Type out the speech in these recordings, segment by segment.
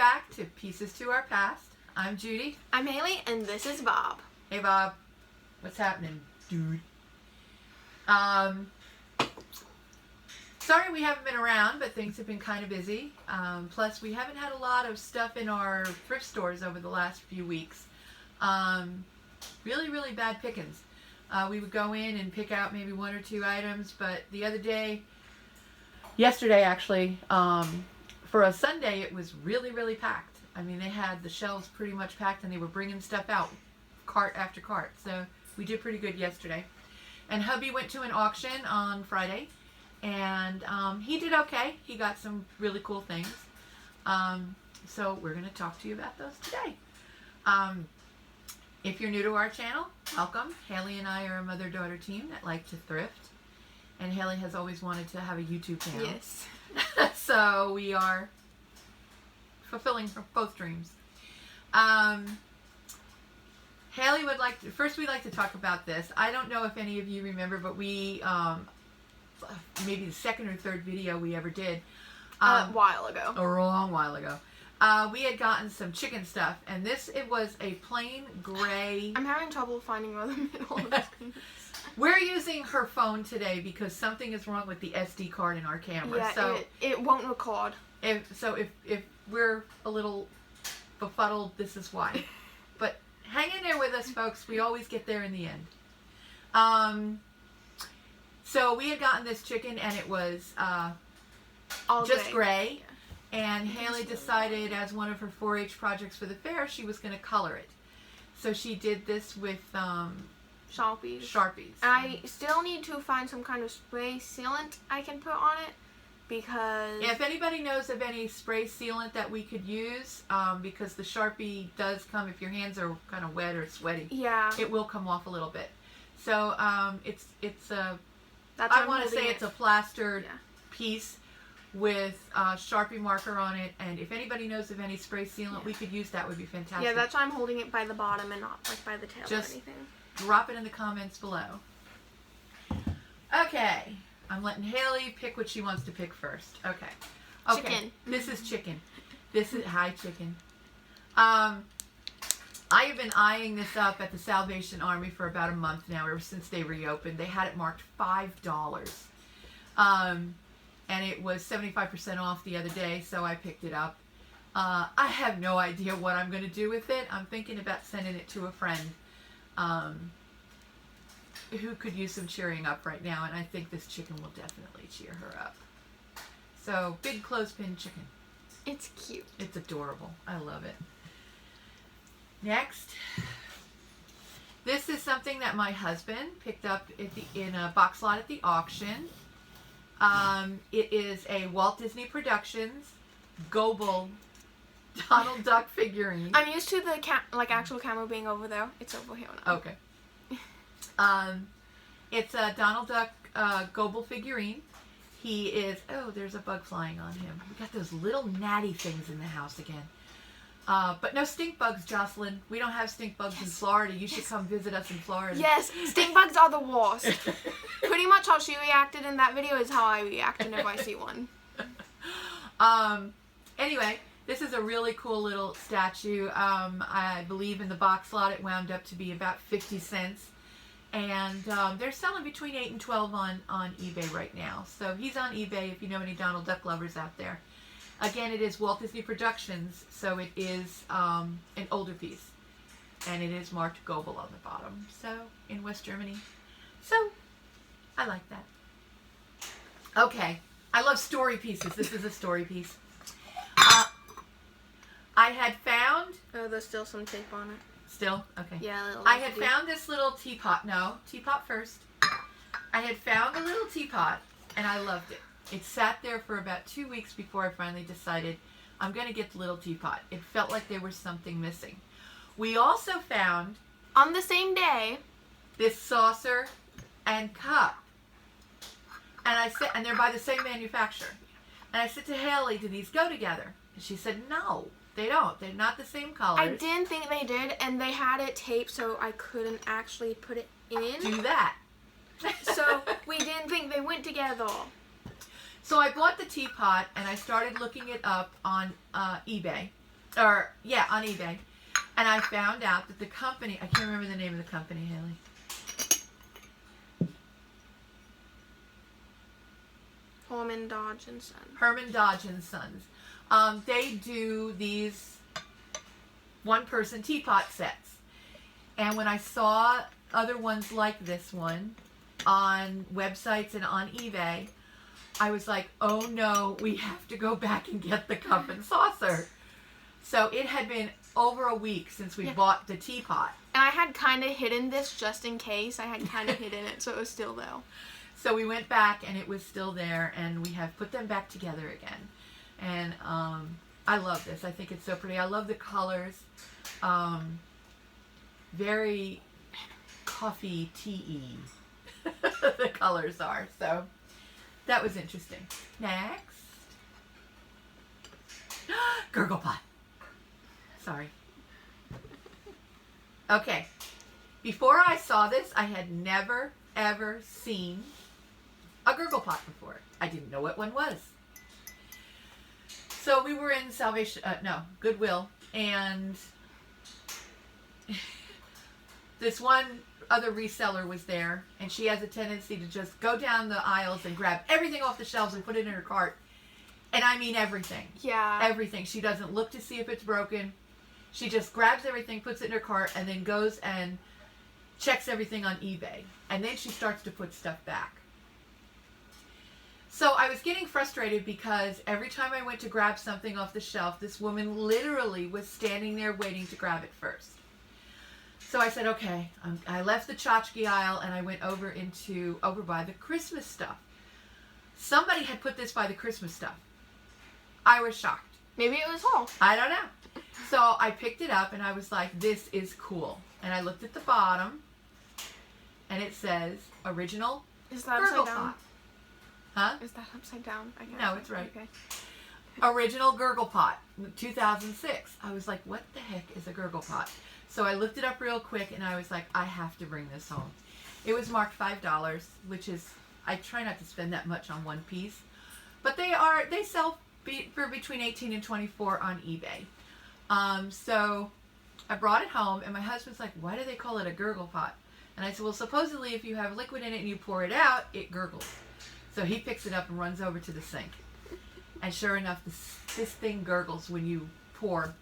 back to Pieces to Our Past. I'm Judy. I'm Hailey, and this is Bob. Hey Bob, what's happening, dude? Sorry we haven't been around, but things have been kind of busy. Plus, we haven't had a lot of stuff in our thrift stores over the last few weeks. Really bad pickings. We would go in and pick out maybe one or two items, but yesterday actually, for a Sunday, it was really packed. I mean, they had the shelves pretty much packed, and they were bringing stuff out cart after cart. So we did pretty good yesterday. And hubby went to an auction on Friday, and he did okay. He got some really cool things. So we're going to talk to you about those today. If you're new to our channel, welcome. Hailey and I are a mother-daughter team that like to thrift. And Hailey has always wanted to have a YouTube channel. Yes. So we are fulfilling both dreams. Hailey would like to, first we'd like to talk about this. I don't know if any of you remember, but we, maybe the second or third video we ever did. A while ago. A long while ago. We had gotten some chicken stuff, and it was a plain gray. I'm having trouble finding where the middle of this is. We're using her phone today because something is wrong with the SD card in our camera. Yeah, so it won't record. If we're a little befuddled, this is why. But hang in there with us, folks. We always get there in the end. So we had gotten this chicken, and it was All just gray. gray. And Hailey decided, as one of her 4-H projects for the fair, she was going to color it. So she did this with Sharpies. I still need to find some kind of spray sealant I can put on it, because... Yeah, if anybody knows of any spray sealant that we could use, because the Sharpie does come, if your hands are kind of wet or sweaty, yeah, it will come off a little bit. So it's a, that's I want to say it's a plastered piece with Sharpie marker on it, and if anybody knows of any spray sealant we could use, that would be fantastic. Yeah, that's why I'm holding it by the bottom and not like by the tail or anything. Drop it in the comments below. Okay, I'm letting Hailey pick what she wants to pick first. Okay. Chicken. This is chicken. This is hi chicken. I have been eyeing this up at the Salvation Army for about a month now, ever since they reopened. They had it marked $5. And it was 75% off the other day, so I picked it up. I have no idea what I'm going to do with it. I'm thinking about sending it to a friend who could use some cheering up right now, and I think this chicken will definitely cheer her up. So, big clothespin chicken. It's cute. It's adorable. I love it. Next, this is something that my husband picked up in a box lot at the auction. It is a Walt Disney Productions Gobble Donald Duck figurine. I'm used to the actual camera being over there. It's over here now. Okay. It's a Donald Duck Gobble figurine. He is, oh, there's a bug flying on him. We got those little natty things in the house again. But no stink bugs, Jocelyn. We don't have stink bugs in Florida. You should come visit us in Florida. Yes, stink bugs are the worst. Pretty much how she reacted in that video is how I react whenever I see one. Anyway, this is a really cool little statue. I believe in the box lot it wound up to be about 50 cents. And they're selling between 8 and 12 on eBay right now. So he's on eBay if you know any Donald Duck lovers out there. Again, it is Walt Disney Productions, so it is an older piece. And it is marked Gobble on the bottom, so in West Germany. So, I like that. Okay, I love story pieces. This is a story piece. I had found... Oh, there's still some tape on it. Still? Okay. Yeah. I had found this little teapot. No, teapot first. I had found a little teapot, and I loved it. It sat there for about 2 weeks before I finally decided I'm going to get the little teapot. It felt like there was something missing. We also found... On the same day... This saucer and cup. And I said, and they're by the same manufacturer. And I said to Hailey, do these go together? And she said, no, they don't. They're not the same colors. I didn't think they did, and they had it taped so I couldn't actually put it in. Do that. So we didn't think they went together. So I bought the teapot, and I started looking it up on eBay. Or, yeah, on eBay. And I found out that the company, I can't remember the name of the company, Hailey. Holman Dodge and Son. Herman Dodge and Sons. They do these one-person teapot sets. And when I saw other ones like this one on websites and on eBay, I was like, oh no, we have to go back and get the cup and saucer. So it had been over a week since we bought the teapot. And I had kind of hidden this just in case. I had kind of hidden it, so it was still there. So we went back and it was still there, and we have put them back together again. And I love this. I think it's so pretty. I love the colors. Very coffee tea-y the colors are. So that was interesting. Next. Gurgle Pot. Sorry. Okay. Before I saw this, I had never, ever seen a Gurgle Pot before. I didn't know what one was. So we were in Goodwill, and this one other reseller was there, and she has a tendency to just go down the aisles and grab everything off the shelves and put it in her cart. And I mean everything. Yeah. Everything. She doesn't look to see if it's broken. She just grabs everything, puts it in her cart, and then goes and checks everything on eBay. And then she starts to put stuff back. So I was getting frustrated because every time I went to grab something off the shelf, this woman literally was standing there waiting to grab it first. So I said, okay. I left the tchotchke aisle and I went over by the Christmas stuff. Somebody had put this by the Christmas stuff. I was shocked. Maybe it was all. I don't know. So I picked it up and I was like, this is cool. And I looked at the bottom and it says original Is that Gurgle upside down? Pot. Huh? Is that upside down? I guess. No, it's right. Okay. Original Gurgle Pot, 2006. I was like, what the heck is a Gurgle Pot? So I looked it up real quick and I was like, I have to bring this home. It was marked $5, which is, I try not to spend that much on one piece. But they sell for between $18 and $24 on eBay. So I brought it home and my husband's like, why do they call it a Gurgle Pot? And I said, well, supposedly if you have liquid in it and you pour it out, it gurgles. So he picks it up and runs over to the sink. And sure enough, this thing gurgles when you pour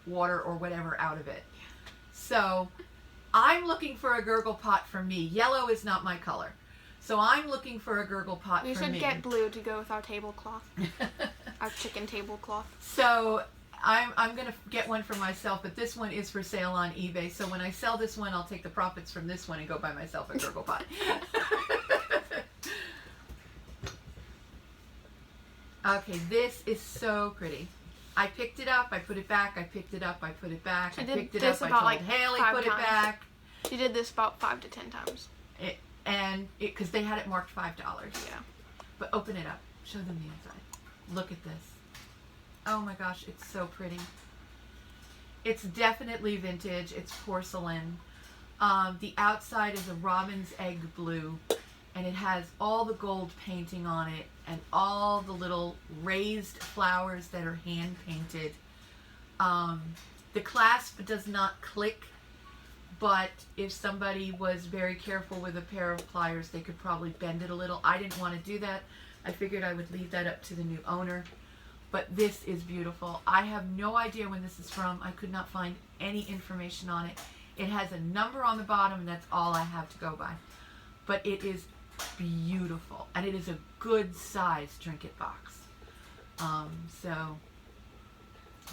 water or whatever out of it. So I'm looking for a Gurgle Pot for me. Yellow is not my color. So I'm looking for a Gurgle Pot for me. We should get blue to go with our tablecloth. Our chicken tablecloth. So I'm going to get one for myself, but this one is for sale on eBay. So when I sell this one, I'll take the profits from this one and go buy myself a Gurgle Pot. Okay, this is so pretty. I picked it up, I put it back, I picked it up, I put it back, I picked it up, I told Hailey put it back. She did this about 5 to 10 times. Because they had it marked $5. Yeah. But open it up. Show them the inside. Look at this. Oh my gosh, it's so pretty. It's definitely vintage. It's porcelain. The outside is a robin's egg blue. And it has all the gold painting on it and all the little raised flowers that are hand painted. The clasp does not click, but if somebody was very careful with a pair of pliers, they could probably bend it a little. I didn't want to do that. I figured I would leave that up to the new owner. But this is beautiful. I have no idea when this is from. I could not find any information on it. It has a number on the bottom, and that's all I have to go by. But it is beautiful, and it is a good size trinket box. So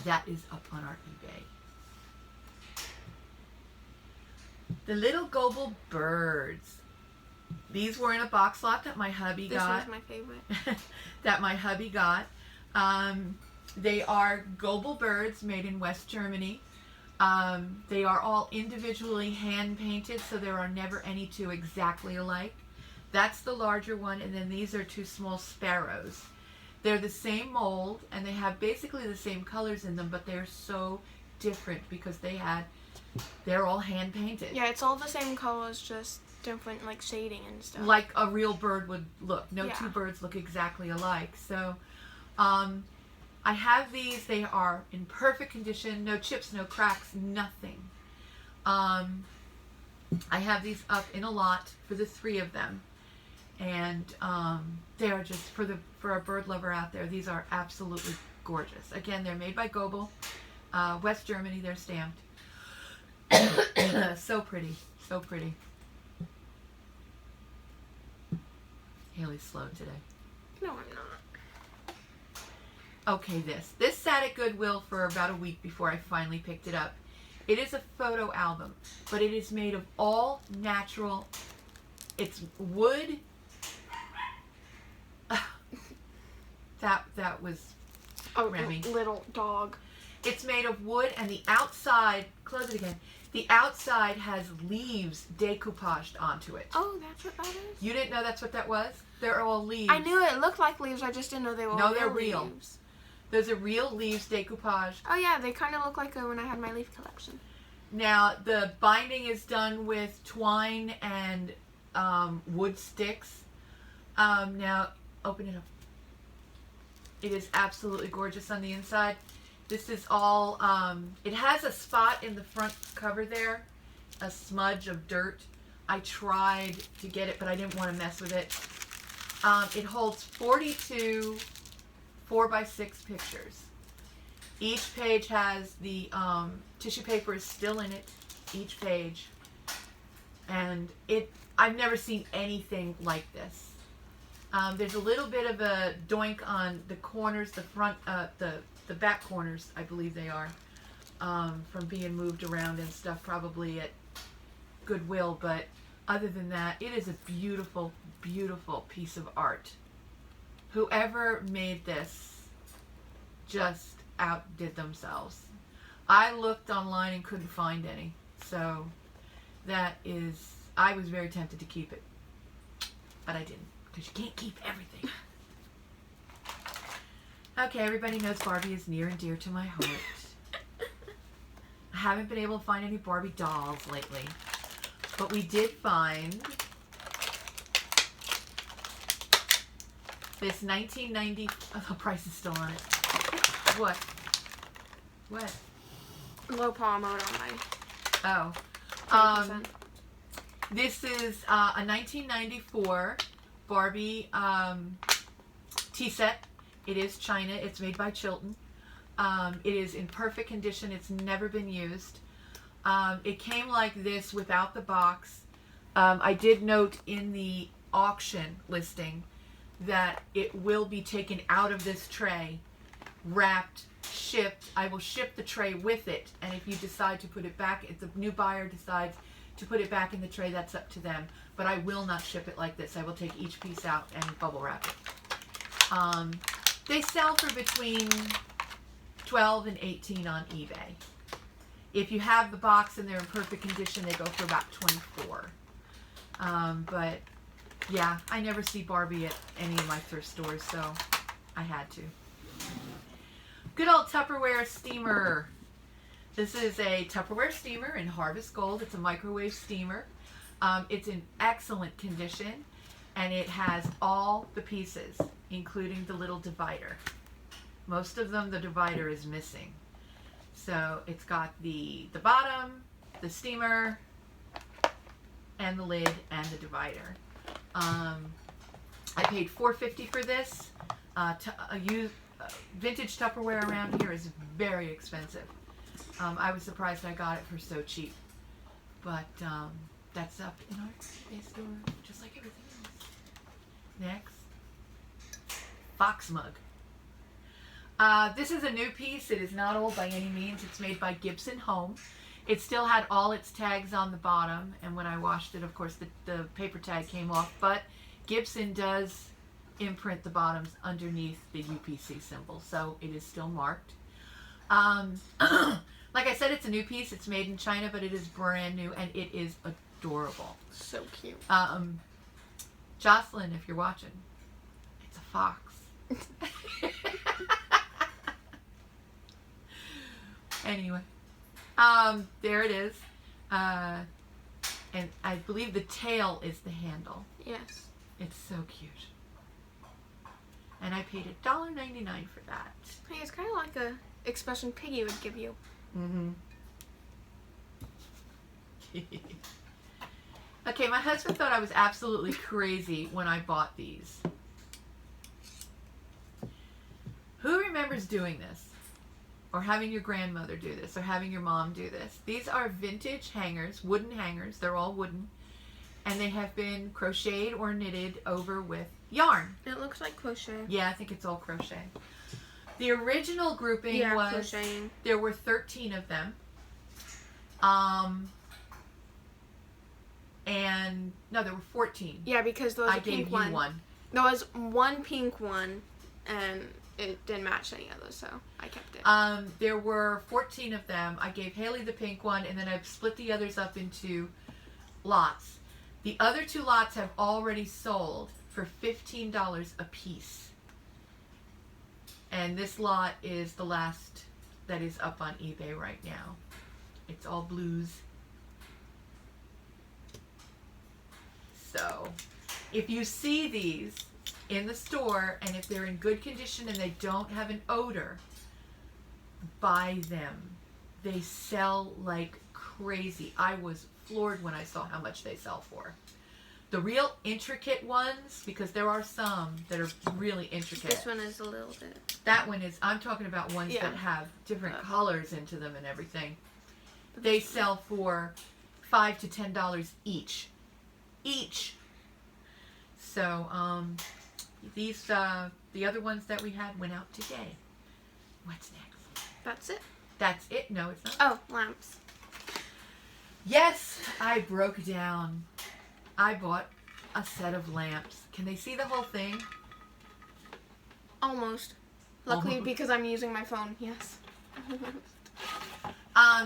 that is up on our eBay. The little Gobble birds. These were in a box lot that my hubby got. This was my favorite. That my hubby got. They are Gobble birds made in West Germany. They are all individually hand painted, so there are never any two exactly alike. That's the larger one, and then these are two small sparrows. They're the same mold, and they have basically the same colors in them, but they're so different because they're all hand painted. Yeah, it's all the same colors, just different like shading and stuff. Like a real bird would look. No two birds look exactly alike. So I have these. They are in perfect condition. No chips, no cracks, nothing. I have these up in a lot for the 3 of them. And they are just, for a bird lover out there, these are absolutely gorgeous. Again, they're made by Gurgle, West Germany. They're stamped. So pretty. So pretty. Hailey's slow today. No, I'm not. Okay, this sat at Goodwill for about a week before I finally picked it up. It is a photo album, but it is made of all natural. It's wood. That was Remy. Little dog. It's made of wood, and the outside, close it again, the outside has leaves decoupaged onto it. Oh, that's what that is? You didn't know that's what that was? They're all leaves. I knew it looked like leaves, I just didn't know they were No, they're real. leaves. Those are real leaves decoupaged. Oh yeah, they kind of look like when I had my leaf collection. Now, the binding is done with twine and wood sticks. Now, open it up. It is absolutely gorgeous on the inside. This is all, it has a spot in the front cover there, a smudge of dirt. I tried to get it, but I didn't want to mess with it. It holds 42 4x6 pictures. Each page has the tissue paper is still in it, each page. And I've never seen anything like this. There's a little bit of a doink on the corners, the front, the back corners, I believe they are, from being moved around and stuff, probably at Goodwill. But other than that, it is a beautiful, beautiful piece of art. Whoever made this just outdid themselves. I looked online and couldn't find any. So that is, I was very tempted to keep it, but I didn't, because you can't keep everything. Okay, everybody knows Barbie is near and dear to my heart. I haven't been able to find any Barbie dolls lately, but we did find this 1990, oh, the price is still on it. What? What? Low power mode on my. Oh. 10%. This is a 1994 Barbie tea set. It is China. It's made by Chilton. It is in perfect condition. It's never been used. It came like this without the box. I did note in the auction listing that it will be taken out of this tray, wrapped, shipped. I will ship the tray with it, and if you decide to put it back, if the new buyer decides to put it back in the tray, that's up to them. But I will not ship it like this. I will take each piece out and bubble wrap it. They sell for between $12 and $18 on eBay. If you have the box and they're in perfect condition, they go for about $24. But yeah, I never see Barbie at any of my thrift stores, so I had to. Good old Tupperware Steamer. This is a Tupperware Steamer in Harvest Gold. It's a microwave steamer. It's in excellent condition, and it has all the pieces, including the little divider. Most of them, the divider is missing. So it's got the bottom, the steamer, and the lid, and the divider. I paid $4.50 for this. Vintage Tupperware around here is very expensive. I was surprised I got it for so cheap. But that's up in our eBay store, just like everything else. Next, Fox Mug. This is a new piece. It is not old by any means. It's made by Gibson Home. It still had all its tags on the bottom, and when I washed it, of course, the paper tag came off, but Gibson does imprint the bottoms underneath the UPC symbol, so it is still marked. Like I said, it's a new piece. It's made in China, but it is brand new, and it is adorable. So cute. Jocelyn, if you're watching, it's a fox. Anyway, there it is. And I believe the tail is the handle. Yes. It's so cute. And I paid $1.99 for that. Hey, it's kind of like a expression Piggy would give you. Mm-hmm. Okay, my husband thought I was absolutely crazy when I bought these. Who remembers doing this? Or having your grandmother do this? Or having your mom do this? These are vintage hangers, wooden hangers. They're all wooden. And they have been crocheted or knitted over with yarn. It looks like crochet. Yeah, I think it's all crochet. The original grouping was... crocheting. There were 13 of them. And... No, there were 14. Yeah, because there was I a pink gave you one. one. There was one pink one, and it didn't match any others, so I kept it. There were 14 of them. I gave Hailey the pink one, and then I split the others up into lots. The other 2 lots have already sold for $15 a piece. And this lot is the last that is up on eBay right now. It's all blues. So, if you see these in the store, and if they're in good condition and they don't have an odor, buy them. They sell like crazy. I was floored when I saw how much they sell for. The real intricate ones, because there are some that are really intricate. This one is a little bit. That one is, I'm talking about ones Yeah. that have different colors into them and everything. They sell for $5 to $10 each. So, these, the other ones that we had went out today. What's next? That's it. That's it? No, it's not. Oh, lamps. Yes, I broke down. I bought a set of lamps. Can they see the whole thing? Almost. Luckily, Almost. because I'm using my phone, yes.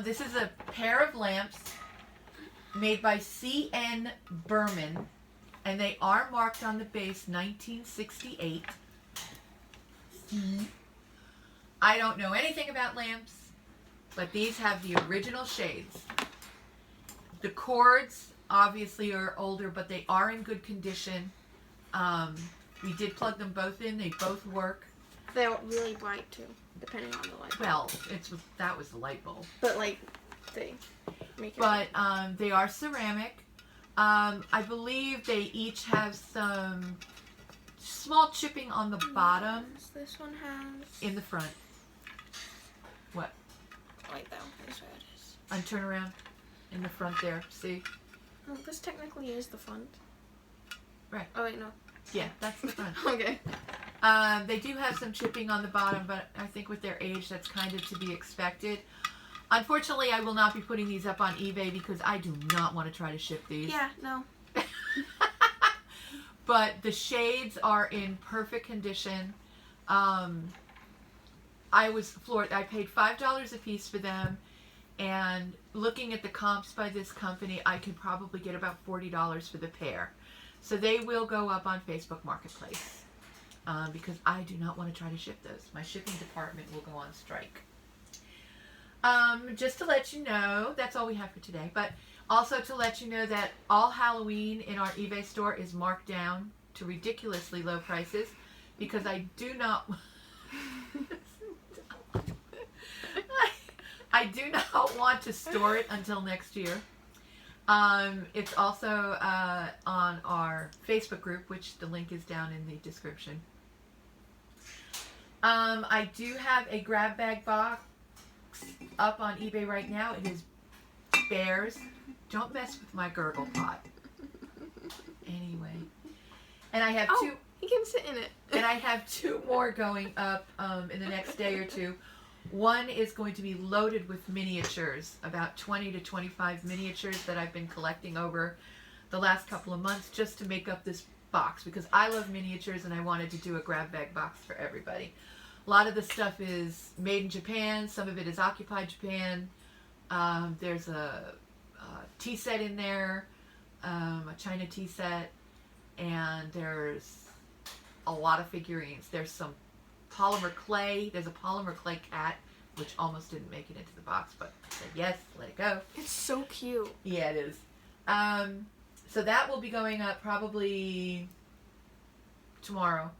This is a pair of lamps made by C.N. Berman, and they are marked on the base 1968. I don't know anything about lamps, but these have the original shades. The cords obviously are older, but they are in good condition. We did plug them both in. They both work. They're really bright, too, depending on the light bulb. Well, that was the light bulb. But, like, they make it... But they are ceramic. I believe they each have some small chipping on the bottom. This one has... In the front. What? Right there. That's where it is. And turn around. In the front there. See? Oh, this technically is the front. Right. Oh, wait, no. Yeah, that's the front. Okay. They do have some chipping on the bottom, but I think with their age, that's kind of to be expected. Unfortunately, I will not be putting these up on eBay because I do not want to try to ship these. Yeah, no. But the shades are in perfect condition. I was floored. I paid $5 a piece for them. And looking at the comps by this company, I could probably get about $40 for the pair. So they will go up on Facebook Marketplace. Because I do not want to try to ship those. My shipping department will go on strike. Just to let you know, that's all we have for today. But also to let you know that all Halloween in our eBay store is marked down to ridiculously low prices. Because I do not... I do not want to store it until next year. It's also on our Facebook group, which the link is down in the description. I do have a grab bag box up on eBay right now. It is bears. Don't mess with my Gurgle Pot. Anyway. And I have two... he can sit in it. And I have 2 more going up in the next day or 2. One is going to be loaded with miniatures, about 20 to 25 miniatures that I've been collecting over the last couple of months just to make up this box because I love miniatures and I wanted to do a grab bag box for everybody. A lot of the stuff is made in Japan, some of it is occupied Japan. There's a tea set in there, a China tea set, and there's a lot of figurines. There's some polymer clay. There's a polymer clay cat, which almost didn't make it into the box, but I said yes, let it go. It's so cute. Yeah, it is. So that will be going up probably tomorrow.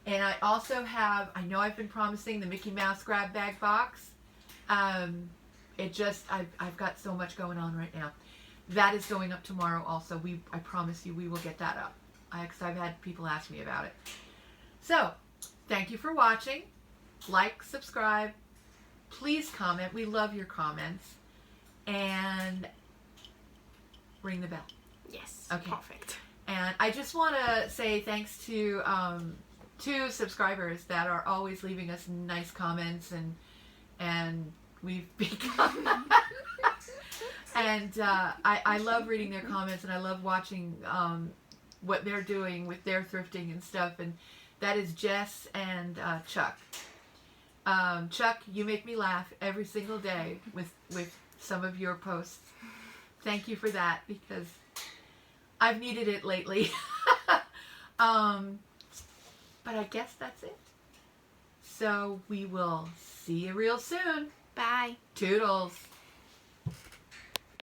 And I also have, I know I've been promising the Mickey Mouse grab bag box. It just, I've got so much going on right now. That is going up tomorrow also. I promise you we will get that up. Because I've had people ask me about it. So, thank you for watching. Like, subscribe. Please comment. We love your comments. And ring the bell. Yes. Okay. Perfect. And I just want to say thanks to 2 subscribers that are always leaving us nice comments, and we've become and I love reading their comments, and I love watching what they're doing with their thrifting and stuff. And that is Jess and Chuck. Chuck, you make me laugh every single day with some of your posts. Thank you for that, because I've needed it lately. But I guess that's it. So we will see you real soon. Bye. Toodles.